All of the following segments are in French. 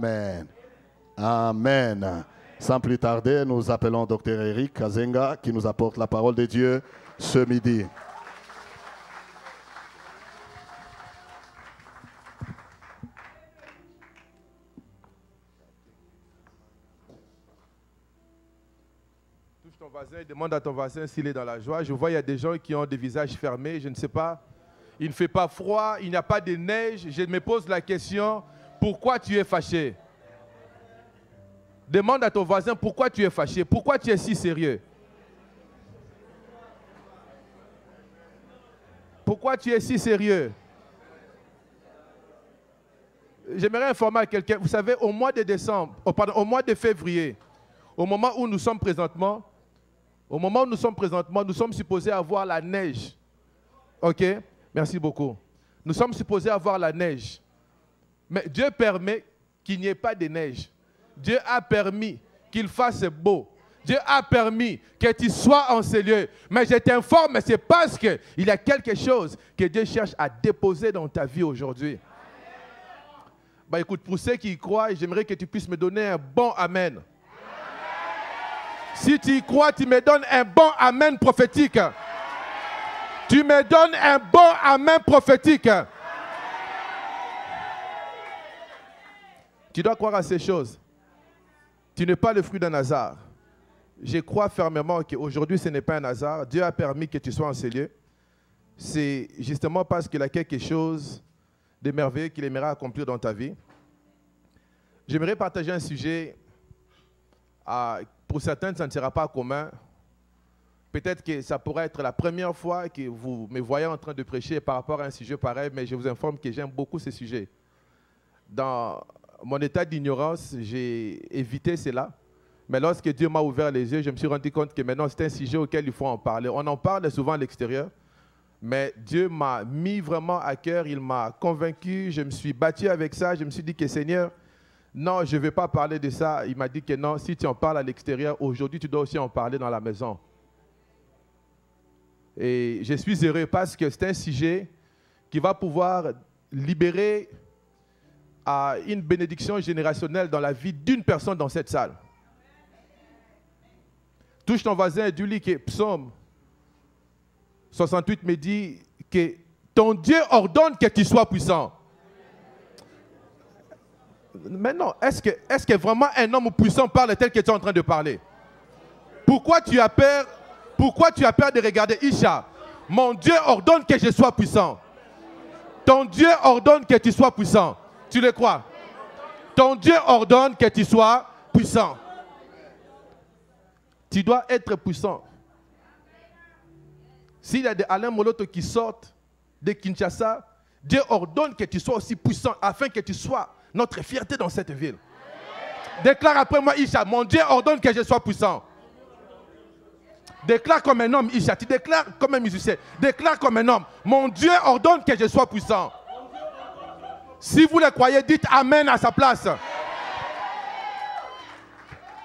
Amen. Amen. Sans plus tarder, nous appelons Dr Eric Kazenga qui nous apporte la parole de Dieu ce midi. Touche ton voisin et demande à ton voisin s'il est dans la joie. Je vois il y a des gens qui ont des visages fermés, je ne sais pas. Il ne fait pas froid, il n'y a pas de neige. Je me pose la question, pourquoi tu es fâché? Demande à ton voisin pourquoi tu es fâché, pourquoi tu es si sérieux. Pourquoi tu es si sérieux? J'aimerais informer quelqu'un, vous savez, au mois de décembre, au mois de février, au moment où nous sommes présentement, nous sommes supposés avoir la neige. OK? Merci beaucoup. Nous sommes supposés avoir la neige. Mais Dieu permet qu'il n'y ait pas de neige. Dieu a permis qu'il fasse beau. Dieu a permis que tu sois en ces lieux. Mais je t'informe, c'est parce qu'il y a quelque chose que Dieu cherche à déposer dans ta vie aujourd'hui. Bah écoute, pour ceux qui y croient, j'aimerais que tu puisses me donner un bon amen. Si tu y crois, tu me donnes un bon amen prophétique. Tu me donnes un bon amen prophétique. Tu dois croire à ces choses. Tu n'es pas le fruit d'un hasard. Je crois fermement qu'aujourd'hui, ce n'est pas un hasard. Dieu a permis que tu sois en ces lieux. C'est justement parce qu'il a quelque chose de merveilleux qu'il aimerait accomplir dans ta vie. J'aimerais partager un sujet. Pour certains, ça ne sera pas commun. Peut-être que ça pourrait être la première fois que vous me voyez en train de prêcher par rapport à un sujet pareil, mais je vous informe que j'aime beaucoup ce sujet. Dans mon état d'ignorance, j'ai évité cela. Mais lorsque Dieu m'a ouvert les yeux, je me suis rendu compte que maintenant c'est un sujet auquel il faut en parler. On en parle souvent à l'extérieur, mais Dieu m'a mis vraiment à cœur, il m'a convaincu, je me suis battu avec ça, je me suis dit que Seigneur, non, je ne vais pas parler de ça. Il m'a dit que non, si tu en parles à l'extérieur, aujourd'hui tu dois aussi en parler dans la maison. Et je suis heureux parce que c'est un sujet qui va pouvoir libérer une bénédiction générationnelle dans la vie d'une personne dans cette salle. Touche ton voisin et dis-lui que Psaume 68 me dit que ton Dieu ordonne que tu sois puissant. Mais non, est-ce que vraiment un homme puissant parle tel que tu es en train de parler? Pourquoi tu as peur de regarder Isha? Mon Dieu ordonne que je sois puissant. Ton Dieu ordonne que tu sois puissant. Tu le crois? Ton Dieu ordonne que tu sois puissant. Tu dois être puissant. S'il y a des Alain Moloto qui sortent de Kinshasa, Dieu ordonne que tu sois aussi puissant afin que tu sois notre fierté dans cette ville. Déclare après moi, Isha, mon Dieu ordonne que je sois puissant. Déclare comme un homme, Isha. Tu déclares comme un musicien. Déclare comme un homme. Mon Dieu ordonne que je sois puissant. Si vous le croyez, dites Amen à sa place.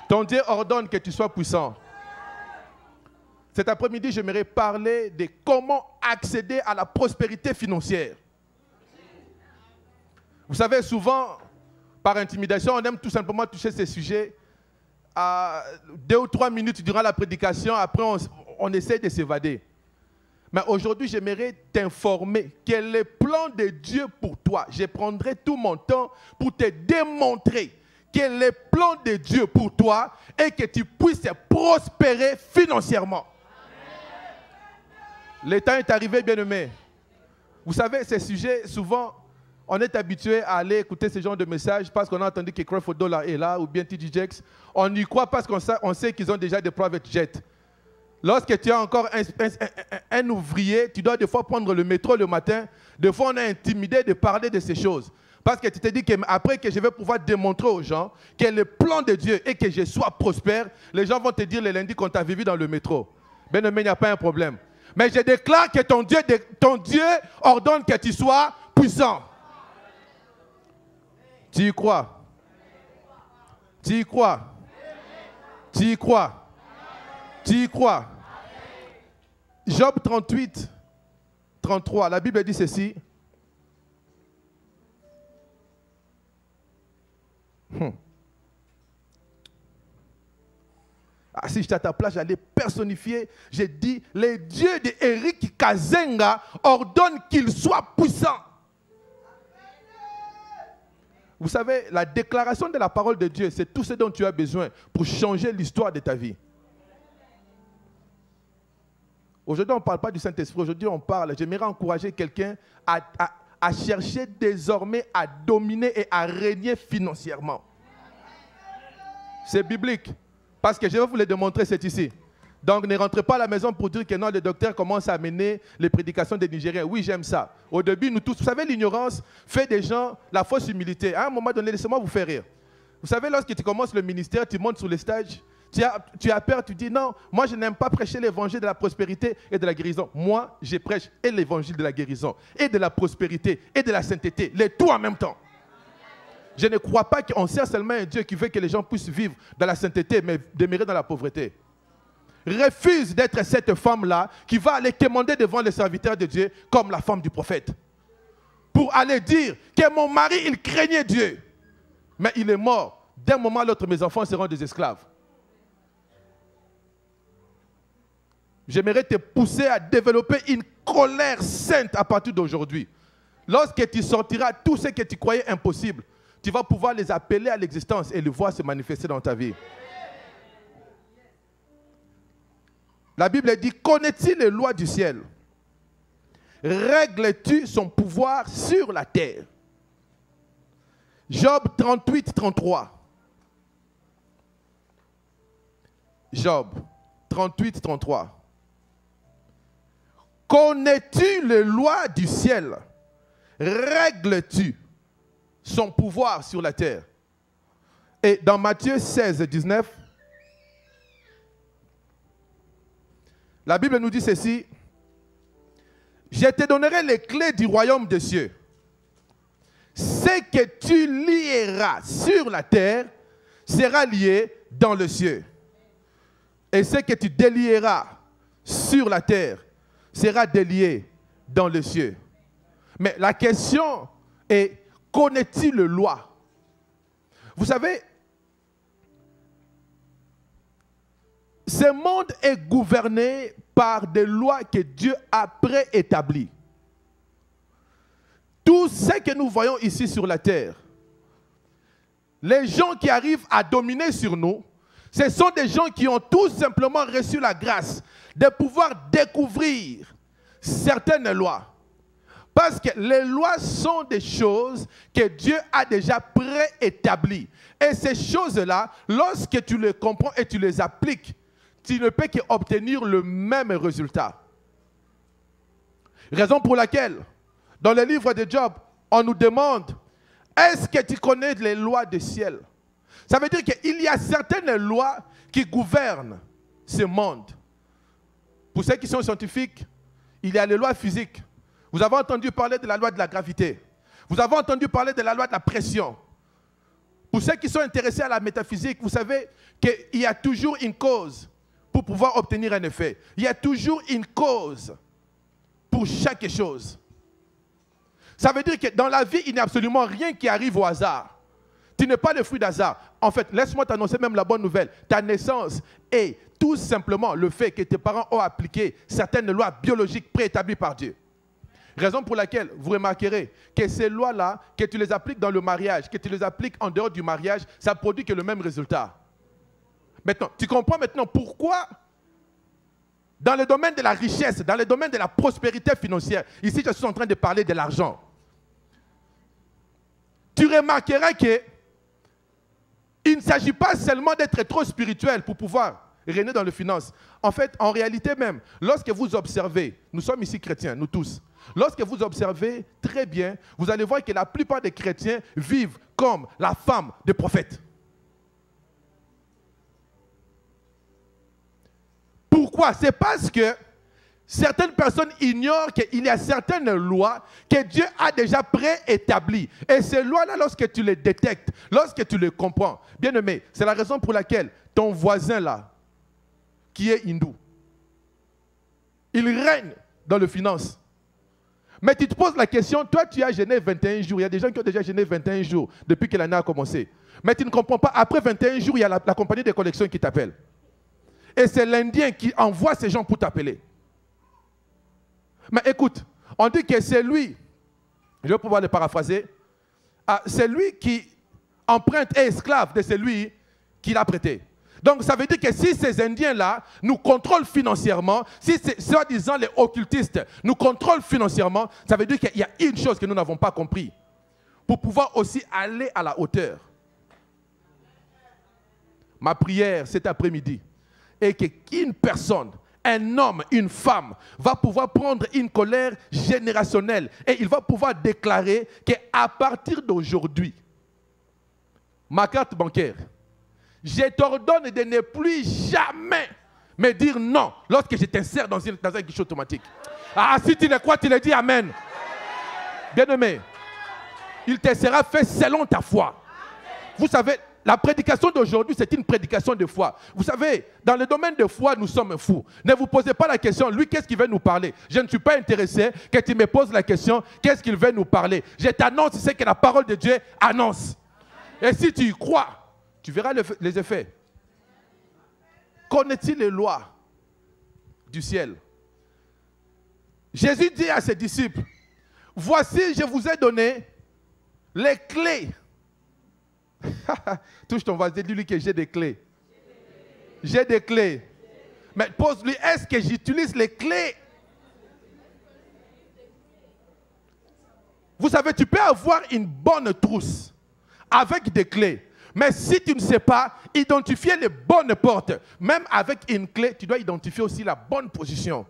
Ton Dieu ordonne que tu sois puissant. Cet après-midi, j'aimerais parler de comment accéder à la prospérité financière. Vous savez, souvent, par intimidation, on aime tout simplement toucher ces sujets à 2 ou 3 minutes durant la prédication. Après, on essaie de s'évader. Mais aujourd'hui, j'aimerais t'informer quel est le plan de Dieu pour toi. Je prendrai tout mon temps pour te démontrer quel est le plan de Dieu pour toi et que tu puisses prospérer financièrement. Le temps est arrivé, bien-aimé. Vous savez, ces sujets, souvent, on est habitué à aller écouter ce genre de messages parce qu'on a entendu que Creflo Dollar est là ou bien TD Jakes. On y croit parce qu'on sait qu'ils ont déjà des private jets. Lorsque tu as encore un ouvrier, tu dois des fois prendre le métro le matin. Des fois, on est intimidé de parler de ces choses. Parce que tu te dis qu'après que je vais pouvoir démontrer aux gens que le plan de Dieu est que je sois prospère, les gens vont te dire le lundi qu'on t'a vu dans le métro. Bien-aimé, il n'y a pas un problème. Mais je déclare que ton Dieu ordonne que tu sois puissant. Tu y crois? Tu y crois? Tu y crois? Tu y crois? Job 38, 33, la Bible dit ceci. Ah, si j'étais à ta place, j'allais personnifier. J'ai dit, les dieux d'Eric Kazenga ordonnent qu'il soit puissant. Vous savez, la déclaration de la parole de Dieu, c'est tout ce dont tu as besoin pour changer l'histoire de ta vie. Aujourd'hui, on ne parle pas du Saint-Esprit. Aujourd'hui, on parle. J'aimerais encourager quelqu'un à chercher désormais à dominer et à régner financièrement. C'est biblique. Parce que je vais vous le démontrer, c'est ici. Donc, ne rentrez pas à la maison pour dire que non, le docteur commence à mener les prédications des Nigériens. Oui, j'aime ça. Au début, nous tous, vous savez, l'ignorance fait des gens la fausse humilité. À un moment donné, laissez-moi vous faire rire. Vous savez, lorsque tu commences le ministère, tu montes sur les stages, tu as peur, tu dis non, moi je n'aime pas prêcher l'évangile de la prospérité et de la guérison. Moi, je prêche et l'évangile de la guérison, et de la prospérité, et de la sainteté, les tout en même temps. Je ne crois pas qu'on sert seulement un Dieu qui veut que les gens puissent vivre dans la sainteté, mais demeurer dans la pauvreté. Refuse d'être cette femme-là qui va aller quémander devant les serviteurs de Dieu comme la femme du prophète. Pour aller dire que mon mari, il craignait Dieu. Mais il est mort. D'un moment à l'autre, mes enfants seront des esclaves. J'aimerais te pousser à développer une colère sainte à partir d'aujourd'hui. Lorsque tu sortiras tout ce que tu croyais impossible, tu vas pouvoir les appeler à l'existence et les voir se manifester dans ta vie. La Bible dit, connais-tu les lois du ciel? Règles-tu son pouvoir sur la terre? Job 38, 33. Job 38, 33. Connais-tu les lois du ciel? Règles-tu son pouvoir sur la terre? Et dans Matthieu 16, 19, la Bible nous dit ceci. Je te donnerai les clés du royaume des cieux. Ce que tu lieras sur la terre sera lié dans le ciel. Et ce que tu délieras sur la terre sera délié dans le ciel. Mais la question est, connais-tu les lois? Vous savez, ce monde est gouverné par des lois que Dieu a préétablies. Tout ce que nous voyons ici sur la terre, les gens qui arrivent à dominer sur nous, ce sont des gens qui ont tout simplement reçu la grâce de pouvoir découvrir certaines lois. Parce que les lois sont des choses que Dieu a déjà préétablies. Et ces choses-là, lorsque tu les comprends et tu les appliques, tu ne peux qu'obtenir le même résultat. Raison pour laquelle, dans le livre de Job, on nous demande, est-ce que tu connais les lois du ciel? Ça veut dire qu'il y a certaines lois qui gouvernent ce monde. Pour ceux qui sont scientifiques, il y a les lois physiques. Vous avez entendu parler de la loi de la gravité. Vous avez entendu parler de la loi de la pression. Pour ceux qui sont intéressés à la métaphysique, vous savez qu'il y a toujours une cause pour pouvoir obtenir un effet. Il y a toujours une cause pour chaque chose. Ça veut dire que dans la vie, il n'y a absolument rien qui arrive au hasard. Tu n'es pas le fruit d'hasard. En fait, laisse-moi t'annoncer même la bonne nouvelle. Ta naissance est tout simplement le fait que tes parents ont appliqué certaines lois biologiques préétablies par Dieu. Raison pour laquelle vous remarquerez que ces lois-là, que tu les appliques dans le mariage, que tu les appliques en dehors du mariage, ça produit que le même résultat. Maintenant, tu comprends maintenant pourquoi dans le domaine de la richesse, dans le domaine de la prospérité financière, ici je suis en train de parler de l'argent. Tu remarqueras que il ne s'agit pas seulement d'être trop spirituel pour pouvoir régner dans les finances. En fait, en réalité même, lorsque vous observez, nous sommes ici chrétiens, nous tous, lorsque vous observez très bien, vous allez voir que la plupart des chrétiens vivent comme la femme des prophètes. Pourquoi? C'est parce que certaines personnes ignorent qu'il y a certaines lois que Dieu a déjà préétablies. Et ces lois-là, lorsque tu les détectes, lorsque tu les comprends, bien aimé, c'est la raison pour laquelle ton voisin là, qui est hindou, il règne dans les finances. Mais tu te poses la question, toi tu as jeûné 21 jours, il y a des gens qui ont déjà jeûné 21 jours depuis que l'année a commencé. Mais tu ne comprends pas, après 21 jours, il y a la compagnie de collection qui t'appelle. Et c'est l'Indien qui envoie ces gens pour t'appeler. Mais écoute, on dit que c'est lui, je vais pouvoir le paraphraser, c'est lui qui emprunte et esclave de celui qui l'a prêté. Donc ça veut dire que si ces Indiens-là nous contrôlent financièrement, si soi-disant les occultistes nous contrôlent financièrement, ça veut dire qu'il y a une chose que nous n'avons pas compris. Pour pouvoir aussi aller à la hauteur. Ma prière cet après-midi est qu'une personne, un homme, une femme, va pouvoir prendre une colère générationnelle et il va pouvoir déclarer qu'à partir d'aujourd'hui, ma carte bancaire, je t'ordonne de ne plus jamais me dire non lorsque je t'insère dans un guichet automatique. Ah, si tu le crois, tu le dis Amen. Bien-aimé, il te sera fait selon ta foi. Vous savez, la prédication d'aujourd'hui, c'est une prédication de foi. Vous savez, dans le domaine de foi, nous sommes fous. Ne vous posez pas la question, lui, qu'est-ce qu'il veut nous parler? Je ne suis pas intéressé que tu me poses la question, qu'est-ce qu'il veut nous parler? Je t'annonce ce que la parole de Dieu annonce. Et si tu y crois, tu verras les effets. Connais-tu les lois du ciel? Jésus dit à ses disciples, voici, je vous ai donné les clés. Touche ton voisin, dis-lui que j'ai des clés. J'ai des clés. Mais pose-lui, est-ce que j'utilise les clés? Vous savez, tu peux avoir une bonne trousse avec des clés. Mais si tu ne sais pas identifier les bonnes portes, même avec une clé, tu dois identifier aussi la bonne position.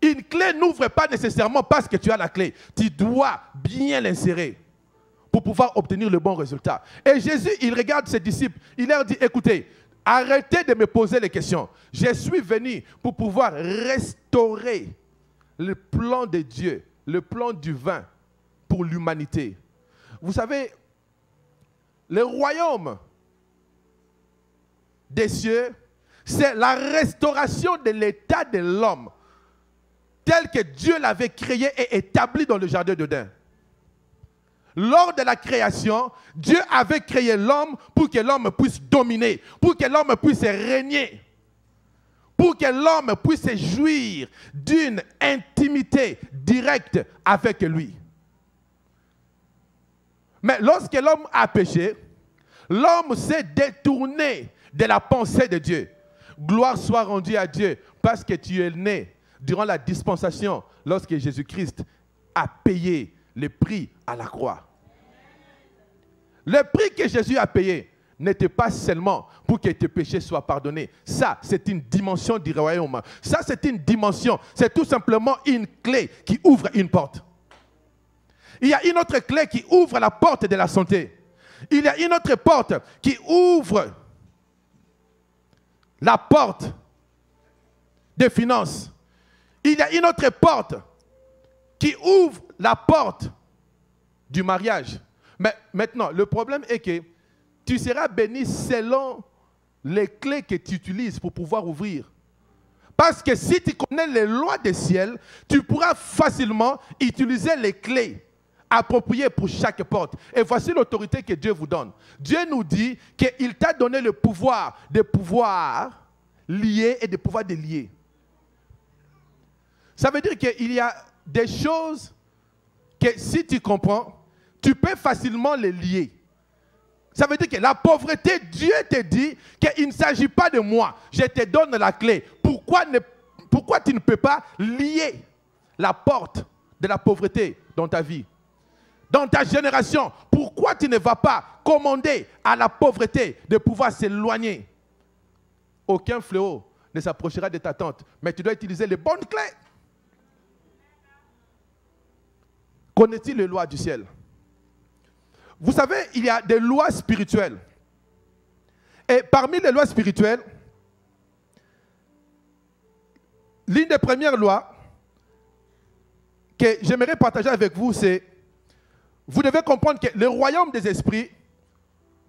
Une clé n'ouvre pas nécessairement parce que tu as la clé. Tu dois bien l'insérer pour pouvoir obtenir le bon résultat. Et Jésus, il regarde ses disciples, il leur dit, écoutez, arrêtez de me poser les questions. Je suis venu pour pouvoir restaurer le plan de Dieu, le plan divin pour l'humanité. Vous savez, le royaume des cieux, c'est la restauration de l'état de l'homme tel que Dieu l'avait créé et établi dans le jardin d'Éden. Lors de la création, Dieu avait créé l'homme pour que l'homme puisse dominer, pour que l'homme puisse régner, pour que l'homme puisse jouir d'une intimité directe avec lui. Mais lorsque l'homme a péché, l'homme s'est détourné de la pensée de Dieu. Gloire soit rendue à Dieu parce que tu es né durant la dispensation, lorsque Jésus-Christ a payé le prix à la croix. Le prix que Jésus a payé n'était pas seulement pour que tes péchés soient pardonnés. Ça, c'est une dimension du royaume. Ça, c'est une dimension. C'est tout simplement une clé qui ouvre une porte. Il y a une autre clé qui ouvre la porte de la santé. Il y a une autre porte qui ouvre la porte des finances. Il y a une autre porte qui ouvre la porte du mariage. Mais maintenant, le problème est que tu seras béni selon les clés que tu utilises pour pouvoir ouvrir. Parce que si tu connais les lois des ciels, tu pourras facilement utiliser les clés appropriées pour chaque porte. Et voici l'autorité que Dieu vous donne. Dieu nous dit qu'il t'a donné le pouvoir de pouvoir lier et de pouvoir délier. Ça veut dire qu'il y a des choses que si tu comprends, tu peux facilement les lier. Ça veut dire que la pauvreté, Dieu te dit qu'il ne s'agit pas de moi. Je te donne la clé. Pourquoi tu ne peux pas lier la porte de la pauvreté dans ta vie? Dans ta génération, pourquoi tu ne vas pas commander à la pauvreté de pouvoir s'éloigner? Aucun fléau ne s'approchera de ta tente, mais tu dois utiliser les bonnes clés. Connais-tu les lois du ciel? Vous savez, il y a des lois spirituelles. Et parmi les lois spirituelles, l'une des premières lois que j'aimerais partager avec vous, c'est, vous devez comprendre que le royaume des esprits,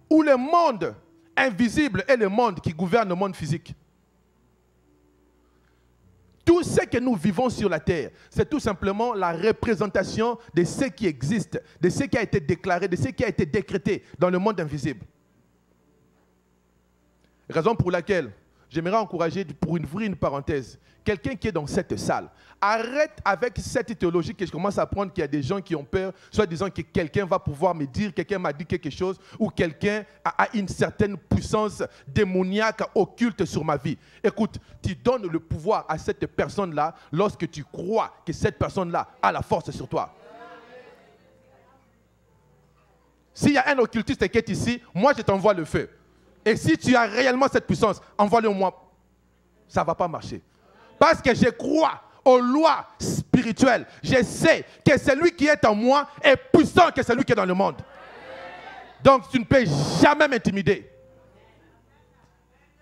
ou le monde invisible est le monde qui gouverne le monde physique. Tout ce que nous vivons sur la terre, c'est tout simplement la représentation de ce qui existe, de ce qui a été déclaré, de ce qui a été décrété dans le monde invisible. Raison pour laquelle j'aimerais encourager, pour ouvrir une parenthèse, quelqu'un qui est dans cette salle, arrête avec cette théologie que je commence à apprendre qu'il y a des gens qui ont peur, soit disant que quelqu'un va pouvoir me dire, quelqu'un m'a dit quelque chose, ou quelqu'un a une certaine puissance démoniaque occulte sur ma vie. Écoute, tu donnes le pouvoir à cette personne-là lorsque tu crois que cette personne-là a la force sur toi. S'il y a un occultiste qui est ici, moi je t'envoie le feu. Et si tu as réellement cette puissance, envoie-le moi. Ça ne va pas marcher. Parce que je crois aux lois spirituelles. Je sais que celui qui est en moi est puissant que celui qui est dans le monde. Donc tu ne peux jamais m'intimider.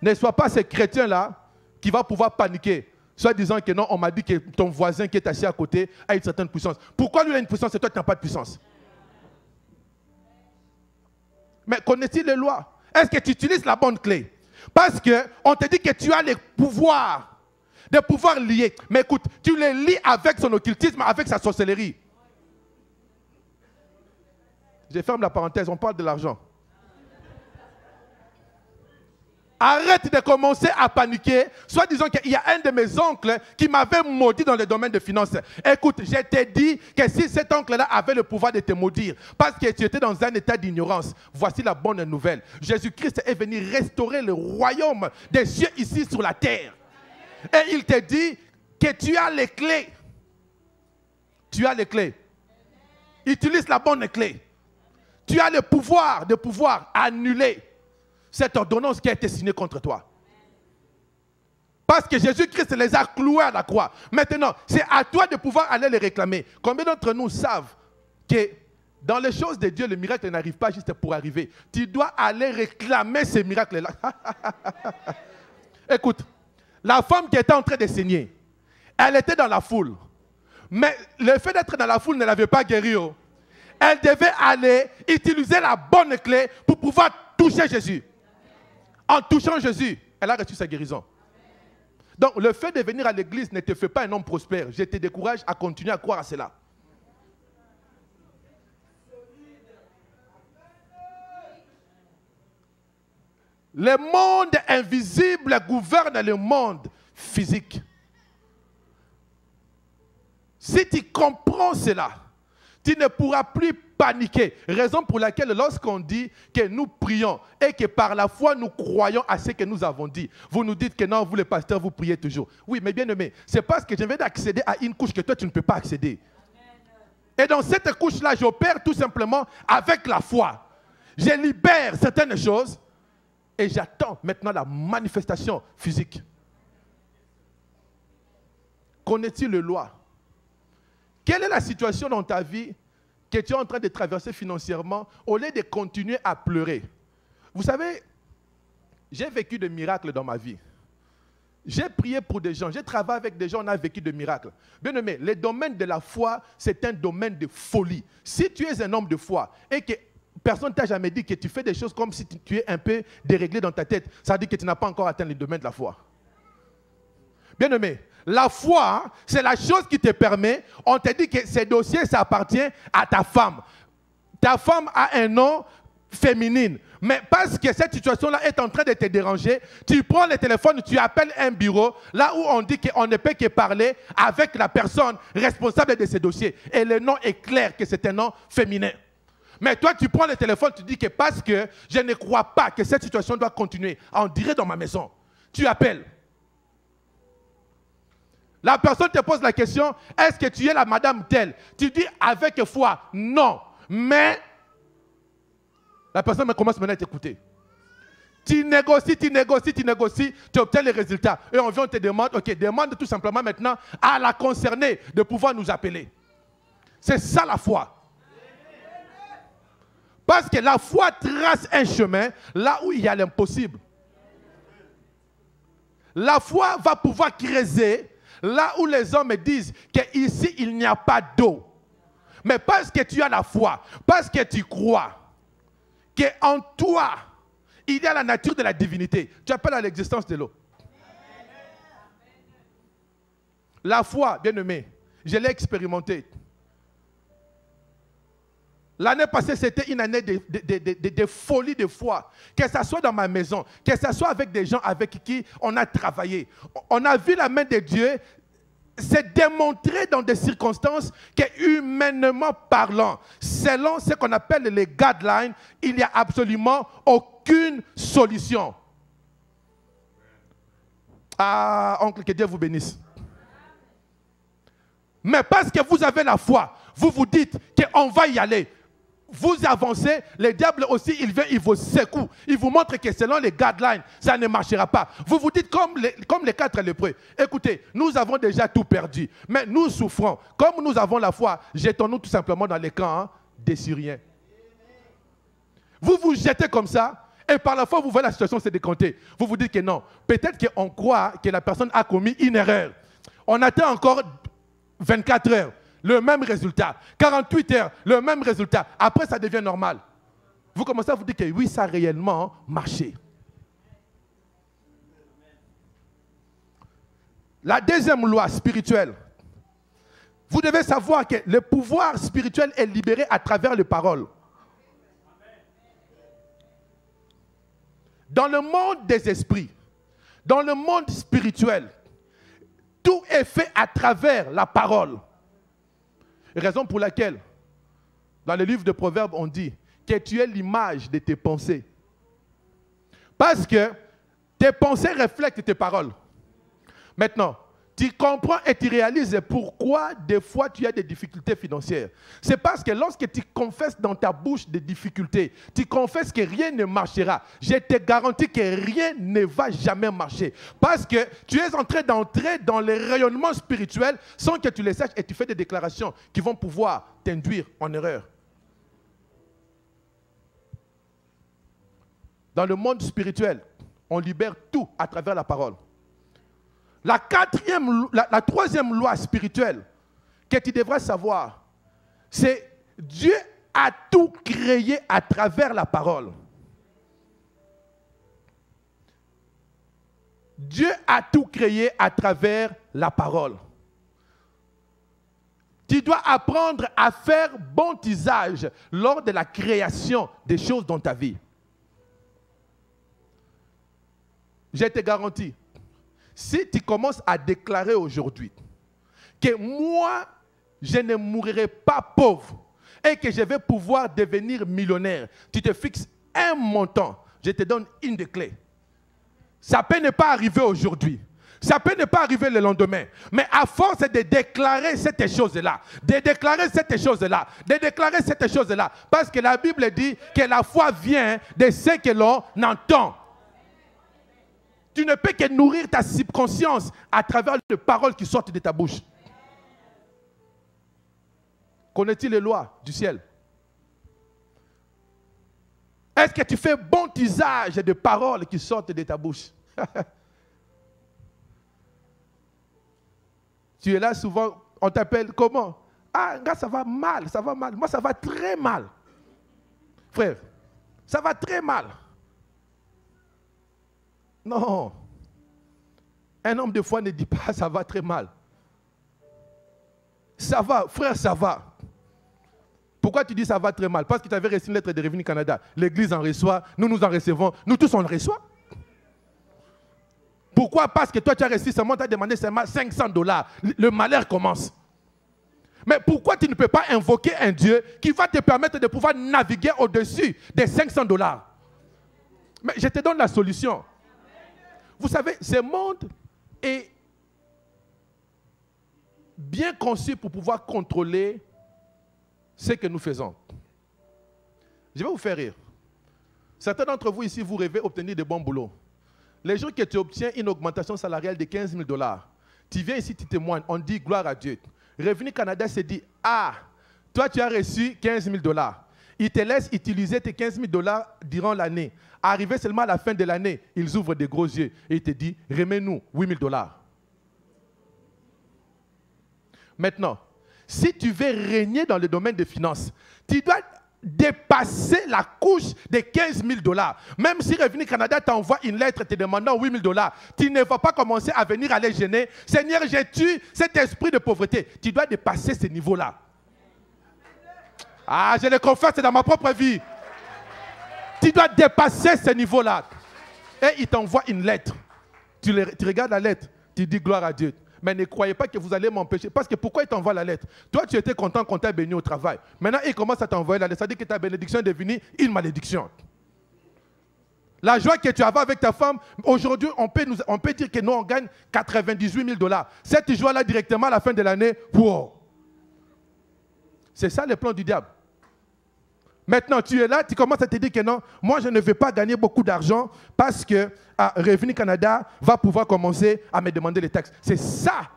Ne sois pas ce chrétien-là qui va pouvoir paniquer. Soit disant que non, on m'a dit que ton voisin qui est assis à côté a une certaine puissance. Pourquoi lui a une puissance et toi tu n'as pas de puissance? Mais connais-tu les lois? Est-ce que tu utilises la bonne clé? Parce qu'on te dit que tu as les pouvoirs, des pouvoirs liés. Mais écoute, tu les lis avec son occultisme, avec sa sorcellerie. Je ferme la parenthèse, on parle de l'argent. Arrête de commencer à paniquer. Soit disons qu'il y a un de mes oncles qui m'avait maudit dans le domaine des finances. Écoute, je t'ai dit que si cet oncle-là avait le pouvoir de te maudire, parce que tu étais dans un état d'ignorance, voici la bonne nouvelle. Jésus-Christ est venu restaurer le royaume des cieux ici sur la terre. Et il te dit que tu as les clés. Tu as les clés. Utilise la bonne clé. Tu as le pouvoir de pouvoir annuler cette ordonnance qui a été signée contre toi. Parce que Jésus-Christ les a cloués à la croix. Maintenant, c'est à toi de pouvoir aller les réclamer. Combien d'entre nous savent que dans les choses de Dieu, le miracle n'arrive pas juste pour arriver. Tu dois aller réclamer ces miracles-là. Écoute, la femme qui était en train de saigner, elle était dans la foule. Mais le fait d'être dans la foule ne l'avait pas guérie. Elle devait aller utiliser la bonne clé pour pouvoir toucher Jésus. En touchant Jésus, elle a reçu sa guérison. Donc, le fait de venir à l'église ne te fait pas un homme prospère. Je te décourage à continuer à croire à cela. Le monde invisible gouverne le monde physique. Si tu comprends cela, tu ne pourras plus paniquer. Raison pour laquelle lorsqu'on dit que nous prions et que par la foi nous croyons à ce que nous avons dit, vous nous dites que non, vous les pasteurs, vous priez toujours. Oui, mais bien aimé, c'est parce que je viens d'accéder à une couche que toi tu ne peux pas accéder. Et dans cette couche-là, j'opère tout simplement avec la foi. Je libère certaines choses et j'attends maintenant la manifestation physique. Connais-tu les lois? Quelle est la situation dans ta vie que tu es en train de traverser financièrement au lieu de continuer à pleurer? Vous savez, j'ai vécu des miracles dans ma vie. J'ai prié pour des gens, j'ai travaillé avec des gens, on a vécu des miracles. Bien aimé, le domaine de la foi, c'est un domaine de folie. Si tu es un homme de foi et que personne ne t'a jamais dit que tu fais des choses comme si tu es un peu déréglé dans ta tête, ça veut dire que tu n'as pas encore atteint le domaine de la foi. Bien aimé, la foi, c'est la chose qui te permet, on te dit que ces dossiers, ça appartient à ta femme. Ta femme a un nom féminin. Mais parce que cette situation-là est en train de te déranger, tu prends le téléphone, tu appelles un bureau, là où on dit qu'on ne peut que parler avec la personne responsable de ces dossiers. Et le nom est clair que c'est un nom féminin. Mais toi, tu prends le téléphone, tu dis que parce que je ne crois pas que cette situation doit continuer à en durer dans ma maison, tu appelles. La personne te pose la question, est-ce que tu es la madame telle? Tu dis avec foi, non. Mais la personne commence maintenant à t'écouter. Tu négocies, tu obtiens les résultats. Et on vient, on te demande, ok, demande tout simplement maintenant à la concernée de pouvoir nous appeler. C'est ça la foi. Parce que la foi trace un chemin là où il y a l'impossible. La foi va pouvoir creuser là où les hommes disent qu'ici, il n'y a pas d'eau. Mais parce que tu as la foi, parce que tu crois qu'en toi, il y a la nature de la divinité, tu appelles à l'existence de l'eau. La foi, bien-aimé, je l'ai expérimenté. L'année passée, c'était une année de folie de foi. Que ce soit dans ma maison, que ce soit avec des gens avec qui on a travaillé. On a vu la main de Dieu se démontrer dans des circonstances que, humainement parlant, selon ce qu'on appelle les guidelines, il n'y a absolument aucune solution. Ah, oncle, que Dieu vous bénisse. Mais parce que vous avez la foi, vous vous dites qu'on va y aller. Vous avancez, le diable aussi, il vient, il vous secoue. Il vous montre que selon les guidelines, ça ne marchera pas. Vous vous dites comme les 4 lépreux. Écoutez, nous avons déjà tout perdu. Mais nous souffrons. Comme nous avons la foi, jetons-nous tout simplement dans les camps des Syriens. Vous vous jetez comme ça, et par la foi, vous voyez la situation se décompter. Vous vous dites que non. Peut-être qu'on croit que la personne a commis une erreur. On attend encore 24 heures. Le même résultat. 48 heures, le même résultat. Après, ça devient normal. Vous commencez à vous dire que oui, ça a réellement marché. La deuxième loi spirituelle. Vous devez savoir que le pouvoir spirituel est libéré à travers les paroles. Dans le monde des esprits, dans le monde spirituel, tout est fait à travers la parole. Raison pour laquelle, dans le livre de Proverbes, on dit que tu es l'image de tes pensées. Parce que tes pensées reflètent tes paroles. Maintenant, tu comprends et tu réalises pourquoi des fois tu as des difficultés financières. C'est parce que lorsque tu confesses dans ta bouche des difficultés, tu confesses que rien ne marchera. Je te garantis que rien ne va jamais marcher. Parce que tu es en train d'entrer dans le rayonnement spirituel sans que tu le saches et tu fais des déclarations qui vont pouvoir t'induire en erreur. Dans le monde spirituel, on libère tout à travers la parole. La troisième loi spirituelle que tu devrais savoir, c'est Dieu a tout créé à travers la parole. Dieu a tout créé à travers la parole. Tu dois apprendre à faire bon usage lors de la création des choses dans ta vie. Je te garantis, si tu commences à déclarer aujourd'hui que moi, je ne mourrai pas pauvre et que je vais pouvoir devenir millionnaire, tu te fixes un montant, je te donne une des clés. Ça peut ne pas arriver aujourd'hui. Ça peut ne pas arriver le lendemain. Mais à force de déclarer cette chose-là, de déclarer cette chose-là, de déclarer cette chose-là, parce que la Bible dit que la foi vient de ce que l'on entend. Tu ne peux que nourrir ta subconscience à travers les paroles qui sortent de ta bouche. Connais-tu les lois du ciel? Est-ce que tu fais bon usage des paroles qui sortent de ta bouche? Tu es là souvent, on t'appelle comment? Ah, gars, ça va mal, ça va mal. Moi, ça va très mal. Frère, ça va très mal. Non. Un homme de foi ne dit pas ça va très mal. Ça va, frère, ça va. Pourquoi tu dis ça va très mal? Parce que tu avais reçu une lettre de Revenu Canada. L'église en reçoit, nous en recevons, nous tous on reçoit. Pourquoi? Parce que toi tu as reçu seulement, tu as demandé seulement $500. Le malheur commence. Mais pourquoi tu ne peux pas invoquer un Dieu qui va te permettre de pouvoir naviguer au-dessus des $500? Mais je te donne la solution. Vous savez, ce monde est bien conçu pour pouvoir contrôler ce que nous faisons. Je vais vous faire rire. Certains d'entre vous ici, vous rêvez d'obtenir de bons boulots. Les jours que tu obtiens une augmentation salariale de $15 000, tu viens ici, tu témoignes, on dit gloire à Dieu. Revenu Canada se dit, ah, toi tu as reçu $15 000. Ils te laissent utiliser tes $15 000 durant l'année. Arrivé seulement à la fin de l'année, ils ouvrent des gros yeux et ils te disent, remets-nous $8 000. Maintenant, si tu veux régner dans le domaine des finances, tu dois dépasser la couche des 15 000 $. Même si Revenu Canada t'envoie une lettre te demandant 8 000 $, tu ne vas pas commencer à venir à les gêner. Seigneur, j'ai tué cet esprit de pauvreté. Tu dois dépasser ce niveau-là. Ah, je le confesse, c'est dans ma propre vie. Tu dois dépasser ce niveau-là. Et il t'envoie une lettre. Tu regardes la lettre, tu dis gloire à Dieu. Mais ne croyez pas que vous allez m'empêcher. Parce que pourquoi il t'envoie la lettre? Toi, tu étais content qu'on t'a béni au travail. Maintenant, il commence à t'envoyer la lettre. Ça veut dire que ta bénédiction est devenue une malédiction. La joie que tu avais avec ta femme, aujourd'hui, on peut dire que nous, on gagne 98 000 $. Cette joie-là, directement à la fin de l'année, wow. C'est ça le plan du diable. Maintenant, tu es là, tu commences à te dire que non, moi je ne vais pas gagner beaucoup d'argent parce que Revenu Canada va pouvoir commencer à me demander les taxes. C'est ça,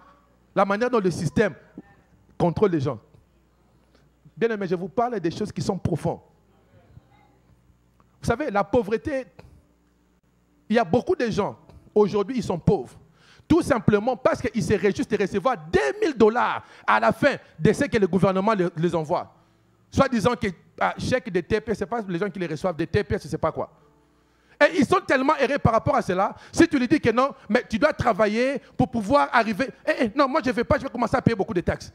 la manière dont le système contrôle les gens. Bien aimé, je vous parle des choses qui sont profondes. Vous savez, la pauvreté, il y a beaucoup de gens, aujourd'hui, ils sont pauvres. Tout simplement parce qu'ils se réjouissent de recevoir 2 000 $ à la fin de ce que le gouvernement les envoie. Soit disant que chèque de TPS, ce n'est pas les gens qui les reçoivent, des TPS, je ne sais pas quoi. Et ils sont tellement errés par rapport à cela. Si tu lui dis que non, mais tu dois travailler pour pouvoir arriver. Non, moi je ne vais pas, je vais commencer à payer beaucoup de taxes.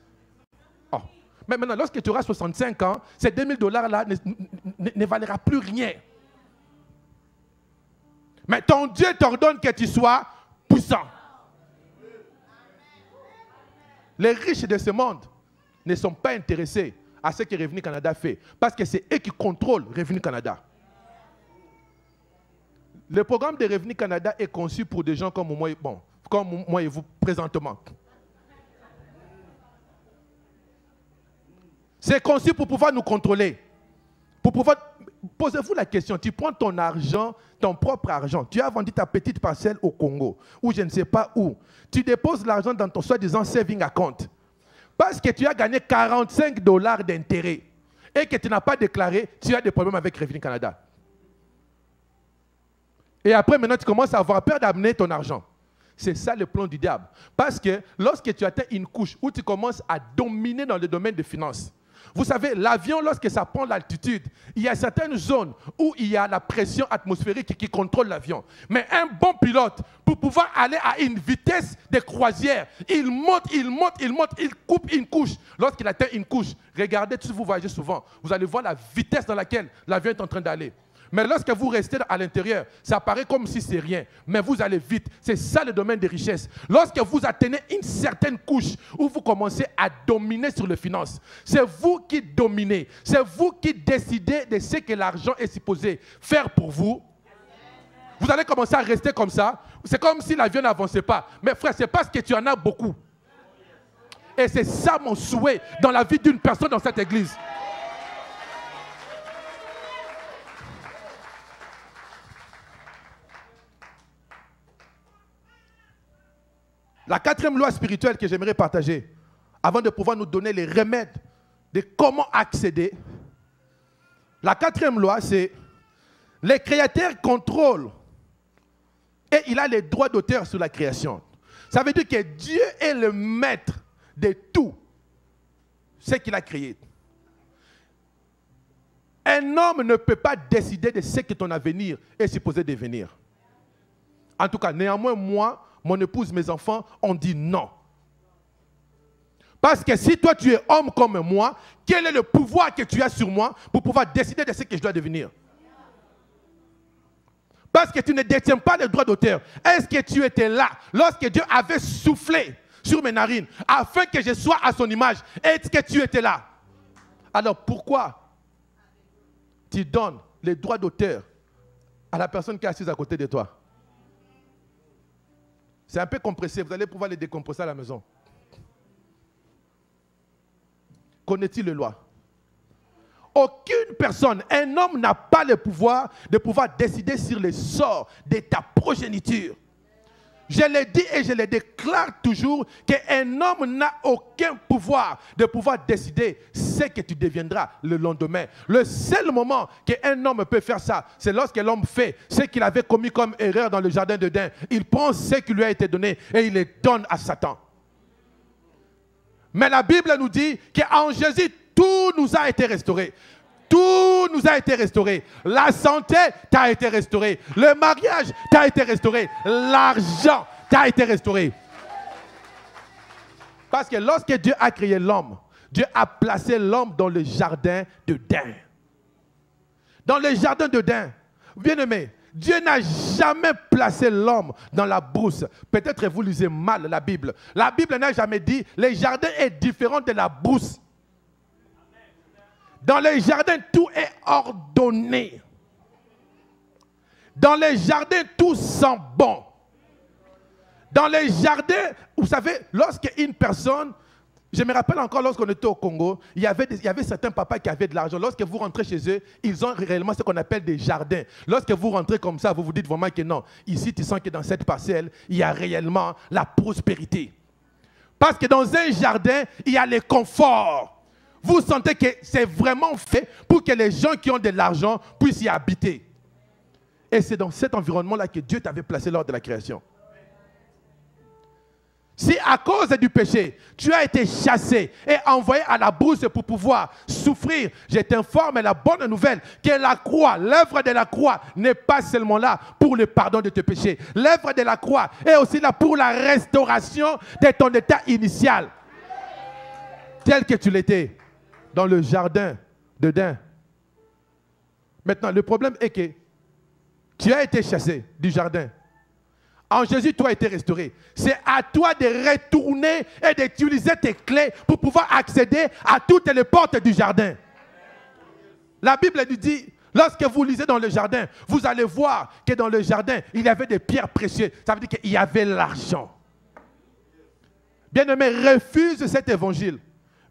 Oh. Mais maintenant, lorsque tu auras 65 ans, ces 2 000 $ là ne valera plus rien. Mais ton Dieu t'ordonne que tu sois puissant. Les riches de ce monde ne sont pas intéressés à ce que Revenu Canada fait. Parce que c'est eux qui contrôlent Revenu Canada. Le programme de Revenu Canada est conçu pour des gens comme moi, comme moi et vous présentement. C'est conçu pour pouvoir nous contrôler. Pour pouvoir... Posez-vous la question, tu prends ton argent, ton propre argent, tu as vendu ta petite parcelle au Congo, ou je ne sais pas où, tu déposes l'argent dans ton soi-disant saving account, parce que tu as gagné 45 $ d'intérêt, et que tu n'as pas déclaré, tu as des problèmes avec Revenu Canada. Et après, maintenant, tu commences à avoir peur d'amener ton argent. C'est ça le plan du diable. Parce que lorsque tu atteins une couche où tu commences à dominer dans le domaine des finances, vous savez, l'avion, lorsque ça prend l'altitude, il y a certaines zones où il y a la pression atmosphérique qui contrôle l'avion. Mais un bon pilote, pour pouvoir aller à une vitesse de croisière, il monte, il coupe une couche. Lorsqu'il atteint une couche, regardez, si vous voyagez souvent, vous allez voir la vitesse dans laquelle l'avion est en train d'aller. Mais lorsque vous restez à l'intérieur, ça paraît comme si c'est rien. Mais vous allez vite. C'est ça le domaine des richesses. Lorsque vous atteignez une certaine couche où vous commencez à dominer sur les finances, c'est vous qui dominez. C'est vous qui décidez de ce que l'argent est supposé faire pour vous. Vous allez commencer à rester comme ça. C'est comme si l'avion n'avançait pas. Mais frère, c'est parce que tu en as beaucoup. Et c'est ça mon souhait dans la vie d'une personne dans cette église. La quatrième loi spirituelle que j'aimerais partager, avant de pouvoir nous donner les remèdes de comment accéder, la quatrième loi, c'est le créateur contrôle et il a les droits d'auteur sur la création. Ça veut dire que Dieu est le maître de tout ce qu'il a créé. Un homme ne peut pas décider de ce que ton avenir est supposé devenir. En tout cas, néanmoins, moi, mon épouse, mes enfants, on dit non. Parce que si toi tu es homme comme moi, quel est le pouvoir que tu as sur moi pour pouvoir décider de ce que je dois devenir? Parce que tu ne détiens pas le droit d'auteur. Est-ce que tu étais là lorsque Dieu avait soufflé sur mes narines afin que je sois à son image? Est-ce que tu étais là? Alors pourquoi tu donnes les droits d'auteur à la personne qui est assise à côté de toi? C'est un peu compressé, vous allez pouvoir les décompresser à la maison. Connaît-il les lois? Aucune personne, un homme n'a pas le pouvoir de pouvoir décider sur le sort de ta progéniture. Je le dis et je le déclare toujours qu'un homme n'a aucun pouvoir de pouvoir décider ce que tu deviendras le lendemain. Le seul moment qu'un homme peut faire ça, c'est lorsque l'homme fait ce qu'il avait commis comme erreur dans le jardin d'Éden. Il prend ce qui lui a été donné et il le donne à Satan. Mais la Bible nous dit qu'en Jésus, tout nous a été restauré. Tout nous a été restauré. La santé t'a été restaurée. Le mariage t'a été restauré. L'argent t'a été restauré. Parce que lorsque Dieu a créé l'homme, Dieu a placé l'homme dans le jardin d'Éden. Dans le jardin d'Éden, bien-aimé, Dieu n'a jamais placé l'homme dans la brousse. Peut-être vous lisez mal la Bible. La Bible n'a jamais dit le jardin est différent de la brousse. Dans les jardins, tout est ordonné. Dans les jardins, tout sent bon. Dans les jardins, vous savez, lorsqu'une personne, je me rappelle encore lorsqu'on était au Congo, il y avait certains papas qui avaient de l'argent. Lorsque vous rentrez chez eux, ils ont réellement ce qu'on appelle des jardins. Lorsque vous rentrez comme ça, vous vous dites vraiment que non, ici tu sens que dans cette parcelle, il y a réellement la prospérité. Parce que dans un jardin, il y a le confort. Vous sentez que c'est vraiment fait pour que les gens qui ont de l'argent puissent y habiter. Et c'est dans cet environnement-là que Dieu t'avait placé lors de la création. Si à cause du péché, tu as été chassé et envoyé à la brousse pour pouvoir souffrir, je t'informe la bonne nouvelle que la croix, l'œuvre de la croix n'est pas seulement là pour le pardon de tes péchés. L'œuvre de la croix est aussi là pour la restauration de ton état initial, tel que tu l'étais dans le jardin d'Éden. Maintenant, le problème est que tu as été chassé du jardin. En Jésus, toi, a été restauré. C'est à toi de retourner et d'utiliser tes clés pour pouvoir accéder à toutes les portes du jardin. La Bible nous dit, lorsque vous lisez dans le jardin, vous allez voir que dans le jardin, il y avait des pierres précieuses. Ça veut dire qu'il y avait l'argent. Bien-aimé, refuse cet évangile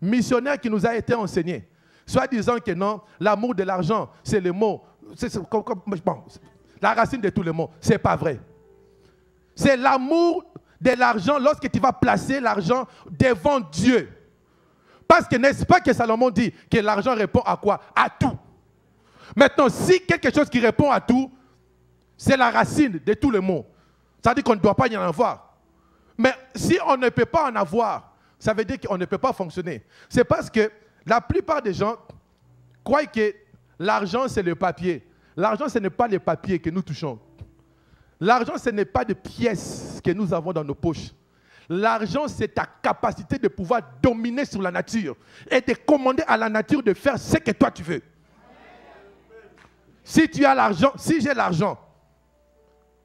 missionnaire qui nous a été enseigné. Soit disant que non, l'amour de l'argent, c'est le mot. Bon, la racine de tous les mots. Ce n'est pas vrai. C'est l'amour de l'argent lorsque tu vas placer l'argent devant Dieu. Parce que n'est-ce pas que Salomon dit que l'argent répond à quoi? À tout. Maintenant, si quelque chose qui répond à tout, c'est la racine de tous les mots. Ça veut dire qu'on ne doit pas y en avoir. Mais si on ne peut pas en avoir, ça veut dire qu'on ne peut pas fonctionner. C'est parce que la plupart des gens croient que l'argent, c'est le papier. L'argent, ce n'est pas le papier que nous touchons. L'argent, ce n'est pas des pièces que nous avons dans nos poches. L'argent, c'est ta capacité de pouvoir dominer sur la nature et de commander à la nature de faire ce que toi tu veux. Si tu as l'argent, si j'ai l'argent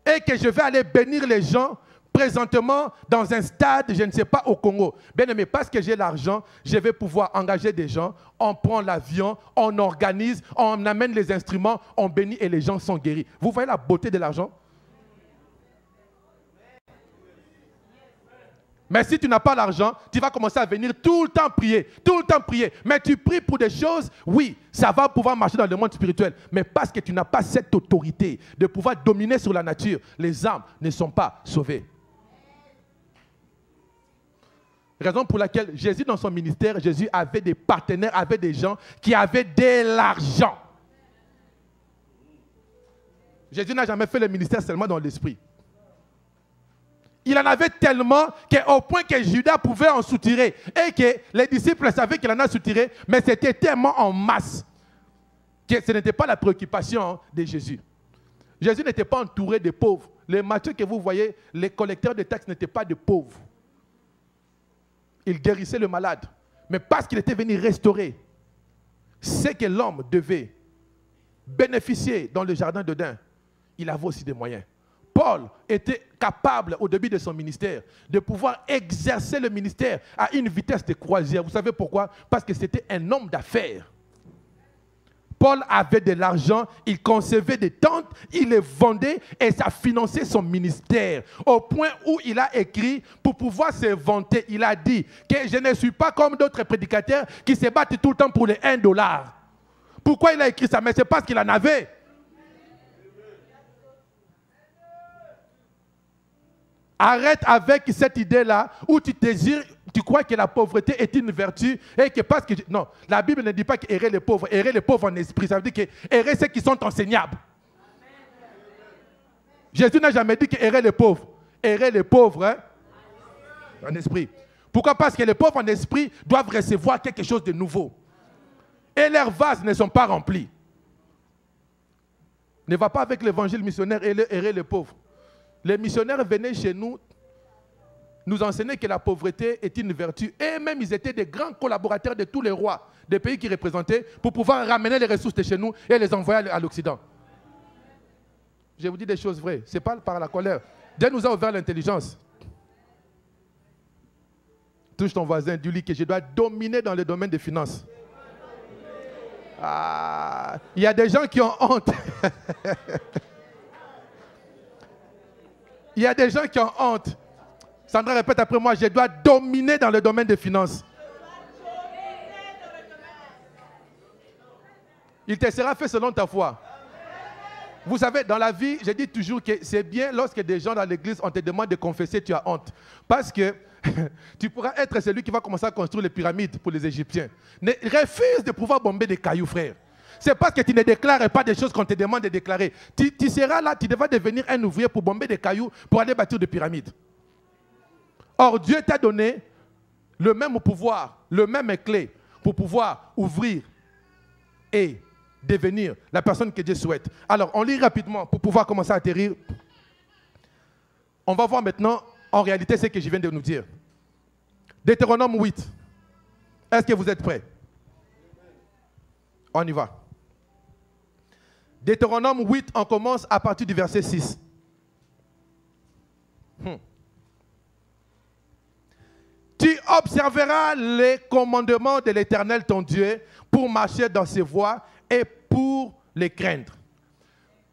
et que je vais aller bénir les gens présentement dans un stade, je ne sais pas, au Congo. Bien aimé, parce que j'ai l'argent, je vais pouvoir engager des gens, on prend l'avion, on organise, on amène les instruments, on bénit et les gens sont guéris. Vous voyez la beauté de l'argent? Mais si tu n'as pas l'argent, tu vas commencer à venir tout le temps prier, tout le temps prier. Mais tu pries pour des choses, oui, ça va pouvoir marcher dans le monde spirituel. Mais parce que tu n'as pas cette autorité de pouvoir dominer sur la nature, les âmes ne sont pas sauvées. Raison pour laquelle Jésus, dans son ministère, Jésus avait des partenaires, avait des gens qui avaient de l'argent. Jésus n'a jamais fait le ministère seulement dans l'esprit. Il en avait tellement qu'au point que Judas pouvait en soutirer et que les disciples savaient qu'il en a soutiré, mais c'était tellement en masse que ce n'était pas la préoccupation de Jésus. Jésus n'était pas entouré de pauvres. Les Matthieu que vous voyez, les collecteurs de taxes n'étaient pas de pauvres. Il guérissait le malade. Mais parce qu'il était venu restaurer ce que l'homme devait bénéficier dans le jardin d'Éden, il avait aussi des moyens. Paul était capable, au début de son ministère, de pouvoir exercer le ministère à une vitesse de croisière. Vous savez pourquoi? Parce que c'était un homme d'affaires. Paul avait de l'argent, il concevait des tentes, il les vendait et ça finançait son ministère. Au point où il a écrit, pour pouvoir se vanter, il a dit que je ne suis pas comme d'autres prédicateurs qui se battent tout le temps pour les $1. Pourquoi il a écrit ça? Mais c'est parce qu'il en avait. Arrête avec cette idée-là où tu désires, tu crois que la pauvreté est une vertu et que parce que... Non, la Bible ne dit pas qu'errer les pauvres en esprit. Ça veut dire qu'errer ceux qui sont enseignables. Jésus n'a jamais dit qu'errer les pauvres. Errer les pauvres hein, en esprit. Pourquoi? Parce que les pauvres en esprit doivent recevoir quelque chose de nouveau. et leurs vases ne sont pas remplis. Ne va pas avec l'évangile missionnaire et errer les pauvres. Les missionnaires venaient chez nous nous enseigner que la pauvreté est une vertu. Et même, ils étaient des grands collaborateurs de tous les rois des pays qu'ils représentaient pour pouvoir ramener les ressources de chez nous et les envoyer à l'Occident. Je vous dis des choses vraies. Ce n'est pas par la colère. Dieu nous a ouvert l'intelligence. Touche ton voisin, dis-lui que je dois dominer dans le domaine des finances. Ah, il y a des gens qui ont honte. Il y a des gens qui ont honte. Sandra répète après moi, je dois dominer dans le domaine des finances. Il te sera fait selon ta foi. Vous savez, dans la vie, je dis toujours que c'est bien lorsque des gens dans l'église, on te demande de confesser, tu as honte. Parce que tu pourras être celui qui va commencer à construire les pyramides pour les Égyptiens. Refuse de pouvoir bomber des cailloux, frère. C'est parce que tu ne déclares pas des choses qu'on te demande de déclarer. Tu seras là, tu devras devenir un ouvrier pour bomber des cailloux, pour aller bâtir des pyramides. Or, Dieu t'a donné le même pouvoir, le même clé pour pouvoir ouvrir et devenir la personne que Dieu souhaite. Alors, on lit rapidement pour pouvoir commencer à atterrir. On va voir maintenant, en réalité, ce que je viens de nous dire. Deutéronome 8. Est-ce que vous êtes prêts? On y va. Deutéronome 8, on commence à partir du verset 6. Tu observeras les commandements de l'Éternel ton Dieu pour marcher dans ses voies et pour les craindre.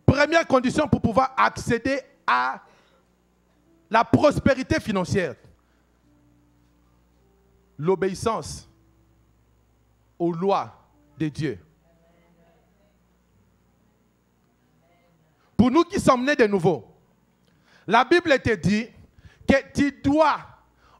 Première condition pour pouvoir accéder à la prospérité financière. L'obéissance aux lois de Dieu. Pour nous qui sommes nés de nouveau, la Bible te dit que tu dois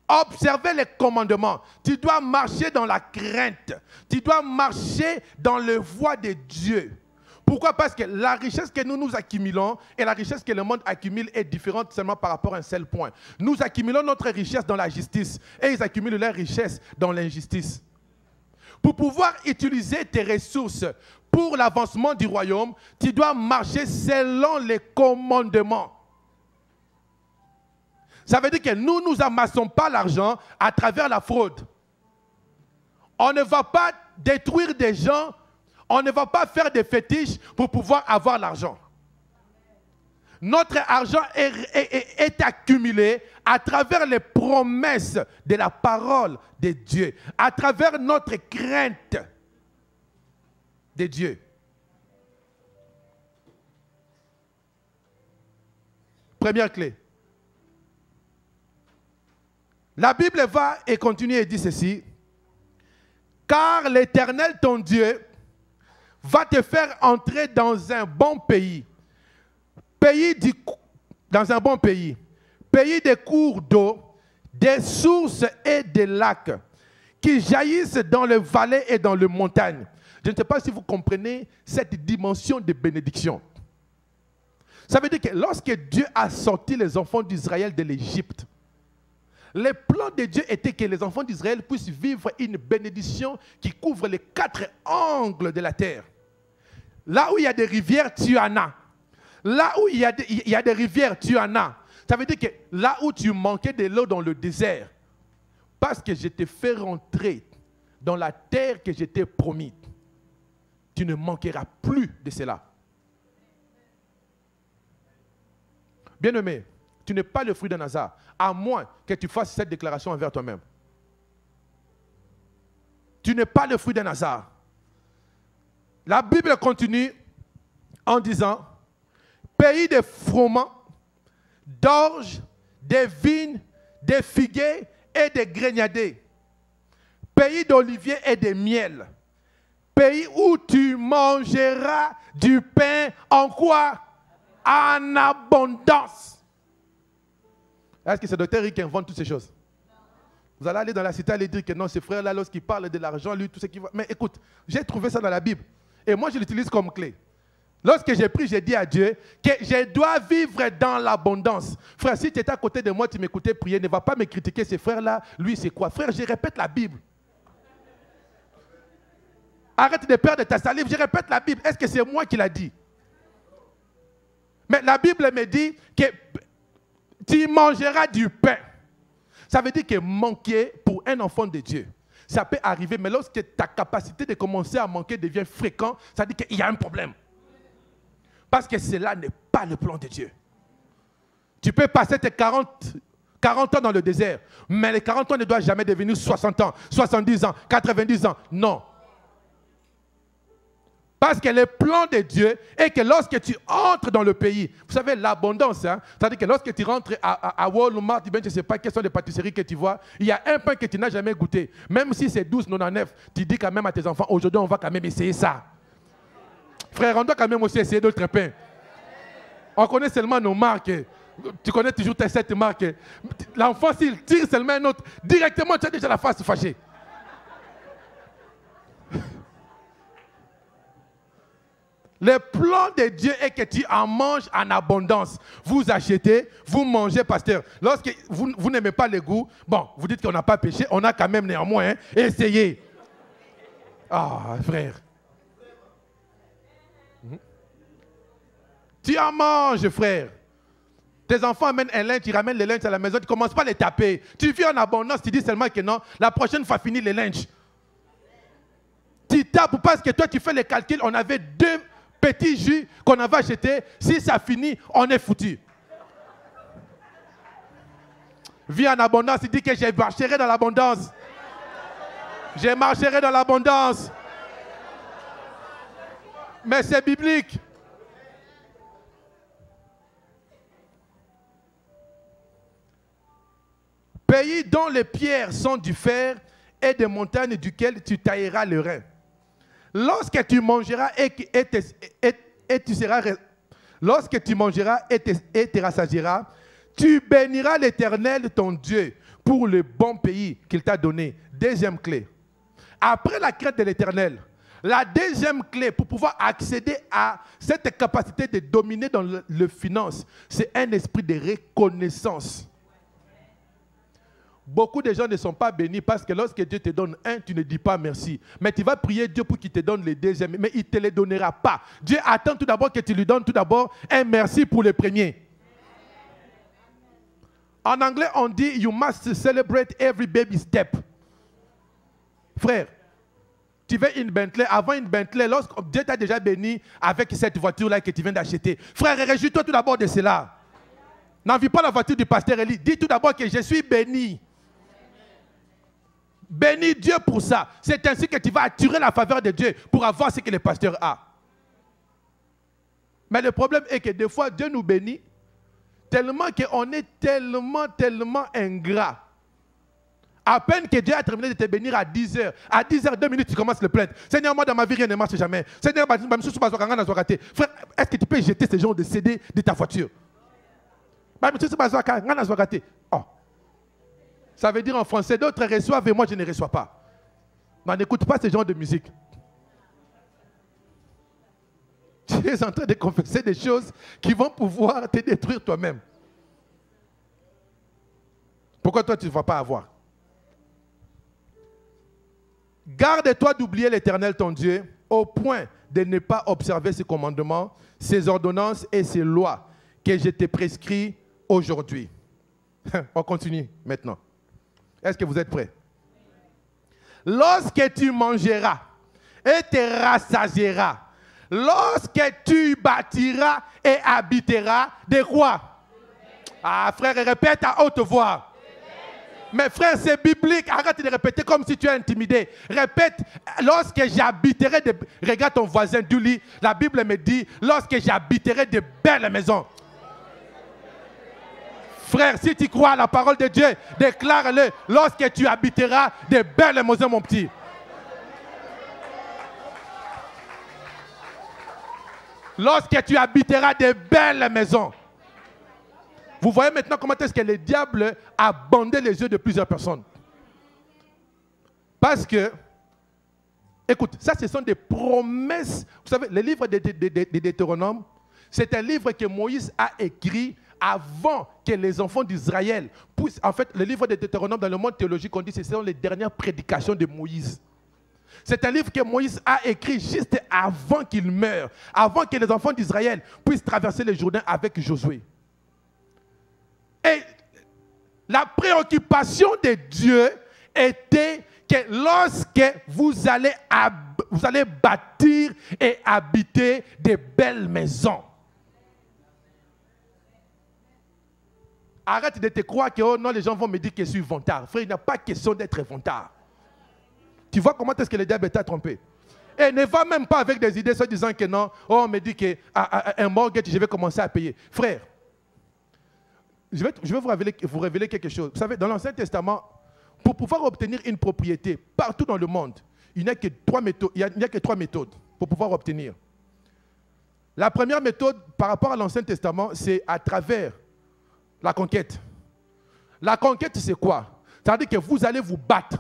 observer les commandements. Tu dois marcher dans la crainte. Tu dois marcher dans les voies de Dieu. Pourquoi? Parce que la richesse que nous accumulons et la richesse que le monde accumule est différente seulement par rapport à un seul point. Nous accumulons notre richesse dans la justice et ils accumulent leur richesse dans l'injustice. Pour pouvoir utiliser tes ressources pour l'avancement du royaume, tu dois marcher selon les commandements. Ça veut dire que nous n'amassons pas l'argent à travers la fraude. On ne va pas détruire des gens, on ne va pas faire des fétiches pour pouvoir avoir l'argent. Notre argent est accumulé à travers les promesses de la parole de Dieu, à travers notre crainte de Dieu. Première clé. La Bible va et continue et dit ceci. Car l'Éternel, ton Dieu, va te faire entrer dans un bon pays. Dans un bon pays. Pays de cours d'eau, des sources et des lacs qui jaillissent dans les vallées et dans les montagnes. Je ne sais pas si vous comprenez cette dimension de bénédiction. Ça veut dire que lorsque Dieu a sorti les enfants d'Israël de l'Égypte, le plan de Dieu était que les enfants d'Israël puissent vivre une bénédiction qui couvre les 4 angles de la terre. Là où il y a des rivières, tu en as. Là où il y a des rivières, tu en as. Ça veut dire que là où tu manquais de l'eau dans le désert, parce que je t'ai fait rentrer dans la terre que je t'ai promis, tu ne manqueras plus de cela. Bien-aimé, tu n'es pas le fruit d'un hasard, à moins que tu fasses cette déclaration envers toi-même. Tu n'es pas le fruit d'un hasard. La Bible continue en disant, pays de froment, d'orge, des vignes, des figuiers et des grenadiers, pays d'oliviers et de miel, pays où tu mangeras du pain en quoi? En abondance. Est-ce que c'est Dr. Rick qui invente toutes ces choses? Vous allez aller dans la cité et dire que non, ce frère-là, lorsqu'il parle de l'argent, lui, tout ce qui va... Mais écoute, j'ai trouvé ça dans la Bible. Et moi, je l'utilise comme clé. Lorsque j'ai pris, j'ai dit à Dieu que je dois vivre dans l'abondance. Frère, si tu étais à côté de moi, tu m'écoutais prier, ne va pas me critiquer, ce frère-là, lui, c'est quoi? Frère, je répète la Bible. Arrête de perdre ta salive. Je répète la Bible. Est-ce que c'est moi qui l'a dit? Mais la Bible me dit que tu mangeras du pain. Ça veut dire que manquer pour un enfant de Dieu, ça peut arriver, mais lorsque ta capacité de commencer à manquer devient fréquente, ça veut dire qu'il y a un problème. Parce que cela n'est pas le plan de Dieu. Tu peux passer tes 40 ans dans le désert, mais les 40 ans ne doivent jamais devenir 60 ans, 70 ans, 90 ans. Non. Parce que le plan de Dieu est que lorsque tu entres dans le pays, vous savez, l'abondance, hein, c'est-à-dire que lorsque tu rentres à Walmart, je ne sais pas quelles sont les pâtisseries que tu vois, il y a un pain que tu n'as jamais goûté. Même si c'est 12,99, tu dis quand même à tes enfants, aujourd'hui on va quand même essayer ça. Frère, on doit quand même aussi essayer d'autres pains. On connaît seulement nos marques. Tu connais toujours tes 7 marques. L'enfant, s'il tire seulement un autre, directement tu as déjà la face fâchée. Le plan de Dieu est que tu en manges en abondance. Vous achetez, vous mangez, pasteur. Lorsque vous n'aimez pas le goût, bon, vous dites qu'on n'a pas péché, on a quand même néanmoins essayé. Ah, frère. Tu en manges, frère. Tes enfants amènent un linge, tu ramènes les linges à la maison, tu ne commences pas à les taper. Tu vis en abondance, tu dis seulement que non, la prochaine fois, fini les linges. Tu tapes parce que toi, tu fais les calculs, on avait 2 petits jus qu'on avait achetés. Si ça finit, on est foutu. Vis en abondance, il dit que je marcherai dans l'abondance. Je marcherai dans l'abondance. Mais c'est biblique. Pays dont les pierres sont du fer et des montagnes duquel tu tailleras le rein. Lorsque tu mangeras lorsque tu mangeras et te rassasieras, tu béniras l'Éternel ton Dieu pour le bon pays qu'il t'a donné. Deuxième clé. Après la crainte de l'Éternel, la deuxième clé pour pouvoir accéder à cette capacité de dominer dans le finance, c'est un esprit de reconnaissance. Beaucoup de gens ne sont pas bénis parce que lorsque Dieu te donne un, tu ne dis pas merci. Mais tu vas prier Dieu pour qu'il te donne le deuxième, mais il ne te le donnera pas. Dieu attend tout d'abord que tu lui donnes tout d'abord un merci pour le premier. En anglais, on dit « You must celebrate every baby step ». Frère, tu veux une Bentley, avant une Bentley, lorsque Dieu t'a déjà béni avec cette voiture-là que tu viens d'acheter. Frère, réjouis-toi tout d'abord de cela. N'envie pas la voiture du pasteur Eli. Dis tout d'abord que je suis béni. Bénis Dieu pour ça. C'est ainsi que tu vas attirer la faveur de Dieu pour avoir ce que le pasteur a. Mais le problème est que des fois, Dieu nous bénit tellement qu'on est tellement ingrat. À peine que Dieu a terminé de te bénir à 10 heures. À 10 heures, 2 minutes, tu commences à le plaindre. Seigneur, moi dans ma vie, rien ne marche jamais. Seigneur, frère, est-ce que tu peux jeter ce genre de CD de ta voiture? Oh. Ça veut dire en français, d'autres reçoivent et moi je ne reçois pas. Non, n'écoute pas ce genre de musique. Tu es en train de confesser des choses qui vont pouvoir te détruire toi-même. Pourquoi toi tu ne vas pas avoir? Garde-toi d'oublier l'Éternel ton Dieu au point de ne pas observer ses commandements, ses ordonnances et ses lois que je te prescris aujourd'hui. On continue maintenant. Est-ce que vous êtes prêts? Lorsque tu mangeras et te rassasieras, lorsque tu bâtiras et habiteras, de quoi? Ah frère, répète à haute voix. Mais frère, c'est biblique. Arrête de répéter comme si tu es intimidé. Répète, lorsque j'habiterai de... Regarde ton voisin du lit. La Bible me dit, lorsque j'habiterai de belles maisons. Frère, si tu crois à la parole de Dieu, déclare-le. Lorsque tu habiteras de belles maisons, mon petit. Lorsque tu habiteras de belles maisons. Vous voyez maintenant comment est-ce que le diable a bandé les yeux de plusieurs personnes. Parce que, écoute, ça ce sont des promesses. Vous savez, le livre de Deutéronome, c'est un livre que Moïse a écrit avant que les enfants d'Israël puissent... En fait, le livre de Deutéronome, dans le monde théologique, on dit que ce sont les dernières prédications de Moïse. C'est un livre que Moïse a écrit juste avant qu'il meure, avant que les enfants d'Israël puissent traverser le Jourdain avec Josué. Et la préoccupation de Dieu était que lorsque vous allez bâtir et habiter des belles maisons, arrête de te croire que oh non, les gens vont me dire que je suis vantard. Frère, il n'y a pas question d'être vantard. Tu vois comment est-ce que le diable t'a trompé? Et ne va même pas avec des idées se disant que non, oh, on me dit qu'un mortgage, je vais commencer à payer. Frère, je vais vous révéler quelque chose. Vous savez, dans l'Ancien Testament, pour pouvoir obtenir une propriété partout dans le monde, il n'y a que trois méthodes pour pouvoir obtenir. La première méthode par rapport à l'Ancien Testament, c'est à travers la conquête. La conquête, c'est quoi? C'est-à-dire que vous allez vous battre.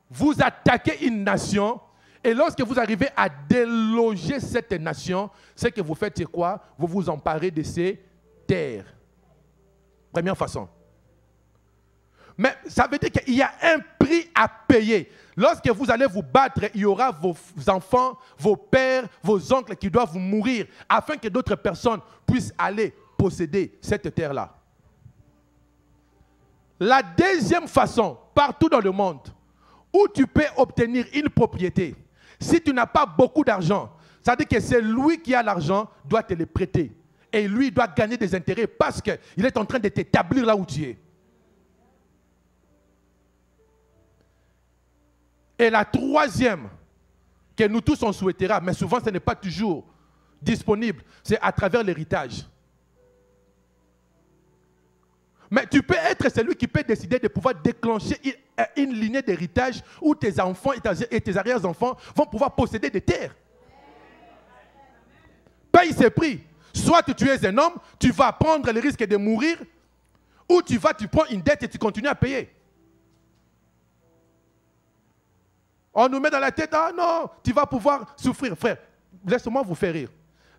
Vous attaquez une nation et lorsque vous arrivez à déloger cette nation, ce que vous faites, c'est quoi? Vous vous emparez de ces terres. Première façon. Mais ça veut dire qu'il y a un prix à payer. Lorsque vous allez vous battre, il y aura vos enfants, vos pères, vos oncles qui doivent mourir afin que d'autres personnes puissent aller posséder cette terre-là. La deuxième façon, partout dans le monde, où tu peux obtenir une propriété, si tu n'as pas beaucoup d'argent, ça veut dire que c'est lui qui a l'argent, doit te le prêter. Et lui doit gagner des intérêts parce qu'il est en train de t'établir là où tu es. Et la troisième, que nous tous on souhaitera, mais souvent ce n'est pas toujours disponible, c'est à travers l'héritage. Mais tu peux être celui qui peut décider de pouvoir déclencher une lignée d'héritage où tes enfants et tes arrière-enfants vont pouvoir posséder des terres. Paye ses prix. Soit tu es un homme, tu vas prendre le risque de mourir, ou tu prends une dette et tu continues à payer. On nous met dans la tête, ah non, tu vas pouvoir souffrir. Frère, laisse-moi vous faire rire.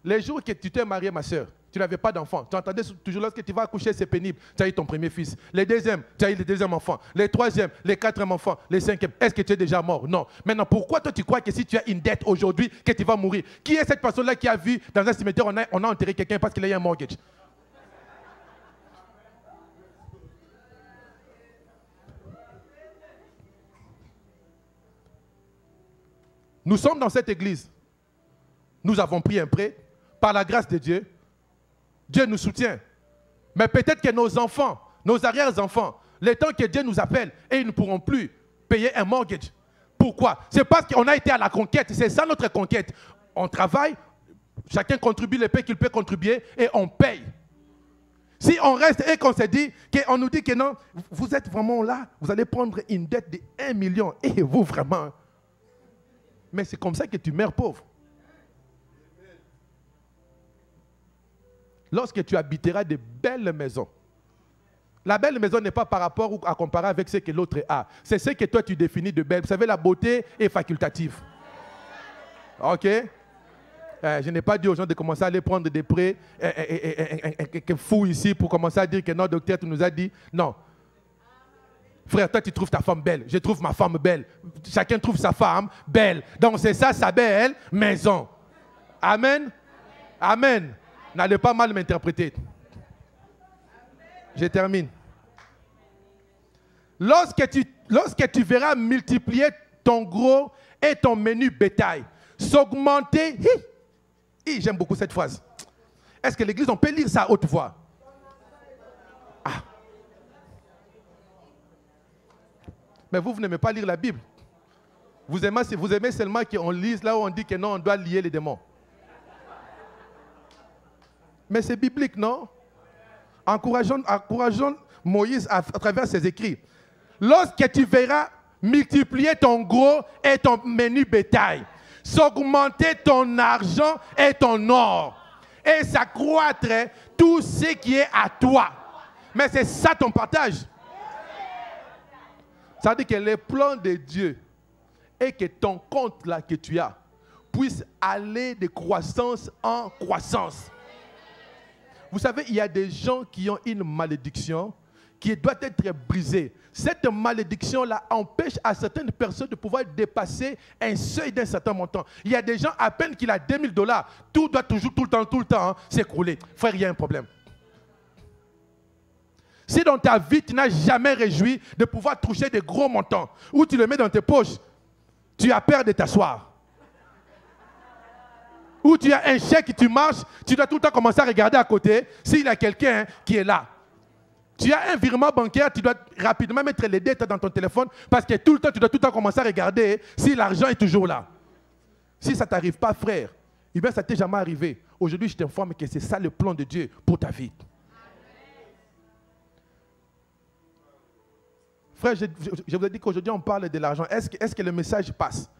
Les jours que tu t'es marié, ma soeur, tu n'avais pas d'enfant. Tu entendais toujours lorsque tu vas accoucher, c'est pénible. Tu as eu ton premier fils. Les deuxièmes, tu as eu le deuxième enfant. Les troisièmes, les quatrièmes enfants, les cinquièmes. Est-ce que tu es déjà mort? Non. Maintenant, pourquoi toi tu crois que si tu as une dette aujourd'hui, que tu vas mourir? Qui est cette personne-là qui a vu dans un cimetière, on a enterré quelqu'un parce qu'il a eu un mortgage? Nous sommes dans cette église. Nous avons pris un prêt. Par la grâce de Dieu, Dieu nous soutient. Mais peut-être que nos enfants, nos arrière-enfants, le temps que Dieu nous appelle, et ils ne pourront plus payer un mortgage. Pourquoi? C'est parce qu'on a été à la conquête. C'est ça notre conquête. On travaille, chacun contribue le peu qu'il peut contribuer et on paye. Si on reste et qu'on se dit, qu'on nous dit que non, vous êtes vraiment là, vous allez prendre une dette de 1 million. Et vous vraiment. Mais c'est comme ça que tu meurs pauvre. Lorsque tu habiteras de belles maisons. La belle maison n'est pas par rapport ou à comparer avec ce que l'autre a. C'est ce que toi tu définis de belle. Vous savez, la beauté est facultative. Ok? Je n'ai pas dit aux gens de commencer à aller prendre des prêts fous ici pour commencer à dire que non, docteur, tu nous as dit. Non. Frère, toi tu trouves ta femme belle. Je trouve ma femme belle. Chacun trouve sa femme belle. Donc c'est ça sa belle maison. Amen. Amen. N'allez pas mal m'interpréter. Je termine. Lorsque tu verras multiplier ton gros et ton menu bétail, s'augmenter. J'aime beaucoup cette phrase. Est-ce que l'église, on peut lire ça à haute voix? Ah. Mais vous n'aimez pas lire la Bible. Vous aimez seulement qu'on lise là où on dit que non, on doit lier les démons. Mais c'est biblique, non? Encourageons Moïse à travers ses écrits. Lorsque tu verras multiplier ton gros et ton menu bétail, s'augmenter ton argent et ton or, et s'accroître tout ce qui est à toi. Mais c'est ça ton partage. Ça veut dire que le plan de Dieu est que ton compte là que tu as puisse aller de croissance en croissance. Vous savez, il y a des gens qui ont une malédiction qui doit être brisée. Cette malédiction-là empêche à certaines personnes de pouvoir dépasser un seuil d'un certain montant. Il y a des gens, à peine qu'il a $2000, tout doit toujours, tout le temps, hein, s'écrouler. Frère, il y a un problème. Si dans ta vie, tu n'as jamais réjoui de pouvoir toucher des gros montants, ou tu le mets dans tes poches, tu as peur de t'asseoir. Ou tu as un chèque, tu marches, tu dois tout le temps commencer à regarder à côté s'il y a quelqu'un qui est là. Tu as un virement bancaire, tu dois rapidement mettre les dettes dans ton téléphone parce que tout le temps, tu dois tout le temps commencer à regarder si l'argent est toujours là. Si ça ne t'arrive pas, frère, eh bien, ça ne t'est jamais arrivé. Aujourd'hui, je t'informe que c'est ça le plan de Dieu pour ta vie. Frère, je vous ai dit qu'aujourd'hui, on parle de l'argent. Est-ce que le message passe?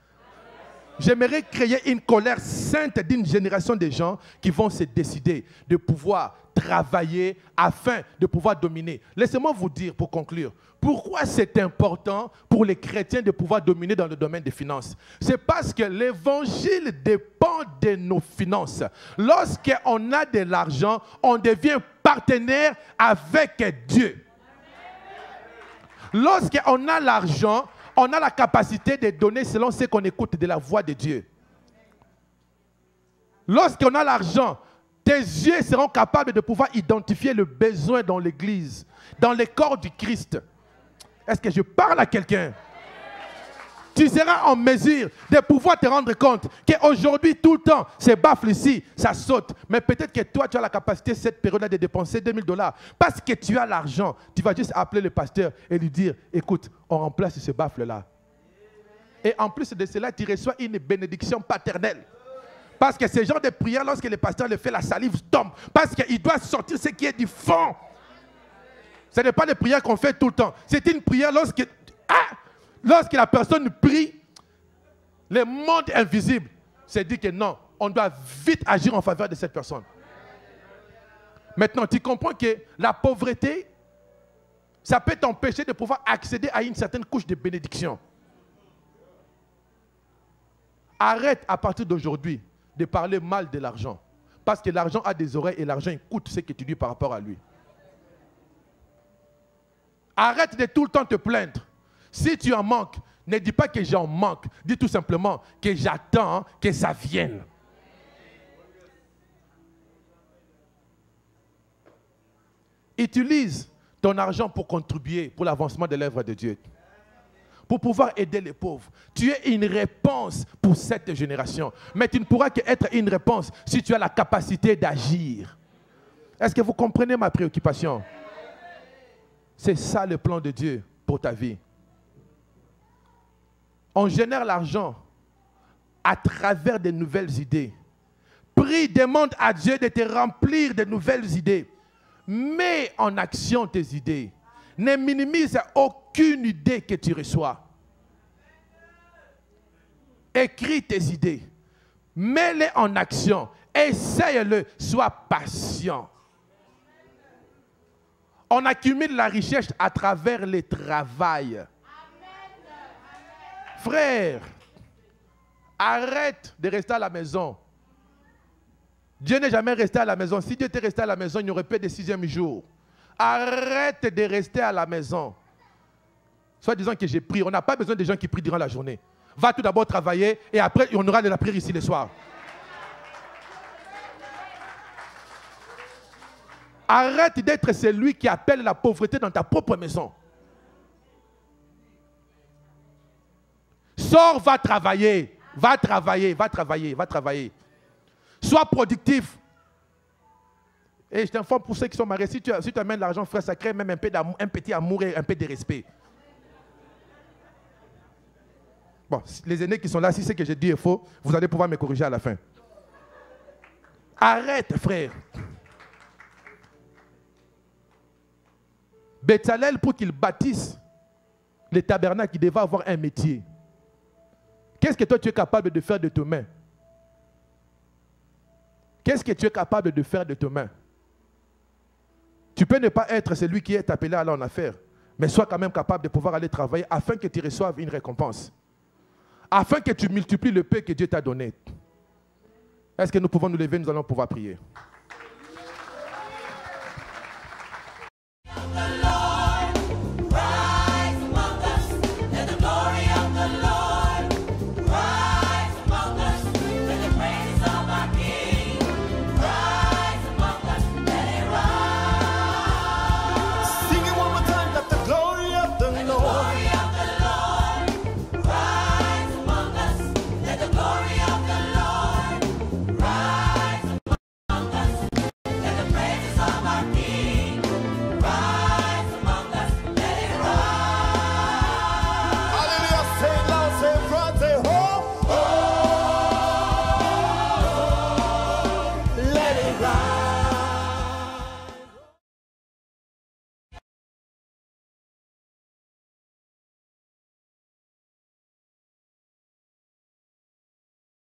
J'aimerais créer une colère sainte d'une génération de gens qui vont se décider de pouvoir travailler afin de pouvoir dominer. Laissez-moi vous dire, pour conclure, pourquoi c'est important pour les chrétiens de pouvoir dominer dans le domaine des finances. C'est parce que l'évangile dépend de nos finances. Lorsqu'on a de l'argent, on devient partenaire avec Dieu. Lorsqu'on a l'argent, on a la capacité de donner selon ce qu'on écoute de la voix de Dieu. Lorsqu'on a l'argent, tes yeux seront capables de pouvoir identifier le besoin dans l'église, dans le corps du Christ. Est-ce que je parle à quelqu'un? Tu seras en mesure de pouvoir te rendre compte qu'aujourd'hui, tout le temps, ces baffles ici, ça saute. Mais peut-être que toi, tu as la capacité, cette période-là, de dépenser $2000. Parce que tu as l'argent, tu vas juste appeler le pasteur et lui dire, écoute, on remplace ce baffle-là. Et en plus de cela, tu reçois une bénédiction paternelle. Parce que ce genre de prière, lorsque le pasteur le fait, la salive tombe. Parce qu'il doit sortir ce qui est du fond. Ce n'est pas des prières qu'on fait tout le temps. C'est une prière lorsque la personne prie, le monde invisible se dit que non, on doit vite agir en faveur de cette personne. Maintenant, tu comprends que la pauvreté, ça peut t'empêcher de pouvoir accéder à une certaine couche de bénédiction. Arrête à partir d'aujourd'hui de parler mal de l'argent. Parce que l'argent a des oreilles et l'argent écoute ce que tu dis par rapport à lui. Arrête de tout le temps te plaindre. Si tu en manques, ne dis pas que j'en manque. Dis tout simplement que j'attends que ça vienne. Utilise ton argent pour contribuer pour l'avancement de l'œuvre de Dieu. Pour pouvoir aider les pauvres. Tu es une réponse pour cette génération. Mais tu ne pourras qu'être une réponse si tu as la capacité d'agir. Est-ce que vous comprenez ma préoccupation? C'est ça le plan de Dieu pour ta vie. On génère l'argent à travers de nouvelles idées. Prie, demande à Dieu de te remplir de nouvelles idées. Mets en action tes idées. Ne minimise aucune idée que tu reçois. Écris tes idées. Mets-les en action. Essaye-le. Sois patient. On accumule la richesse à travers le travail. Frère, arrête de rester à la maison. Dieu n'est jamais resté à la maison. Si Dieu était resté à la maison, il n'y aurait pas de 6e jour. Arrête de rester à la maison. Soit disant que j'ai prié. On n'a pas besoin de gens qui prient durant la journée. Va tout d'abord travailler et après, on aura de la prière ici le soir. Arrête d'être celui qui appelle la pauvreté dans ta propre maison. Sors, va travailler. Va travailler, va travailler, va travailler. Sois productif. Et je t'informe pour ceux qui sont mariés, si tu amènes l'argent, frère, ça crée même un petit amour et un peu de respect. Bon, les aînés qui sont là, si ce que je dis est faux, vous allez pouvoir me corriger à la fin. Arrête, frère. Bétzalel, pour qu'il bâtisse le tabernacle, il devait avoir un métier. Qu'est-ce que toi tu es capable de faire de tes mains? Qu'est-ce que tu es capable de faire de tes mains? Tu peux ne pas être celui qui est appelé à aller en affaires, mais sois quand même capable de pouvoir aller travailler afin que tu reçoives une récompense. Afin que tu multiplies le peu que Dieu t'a donné. Est-ce que nous pouvons nous lever, nous allons pouvoir prier.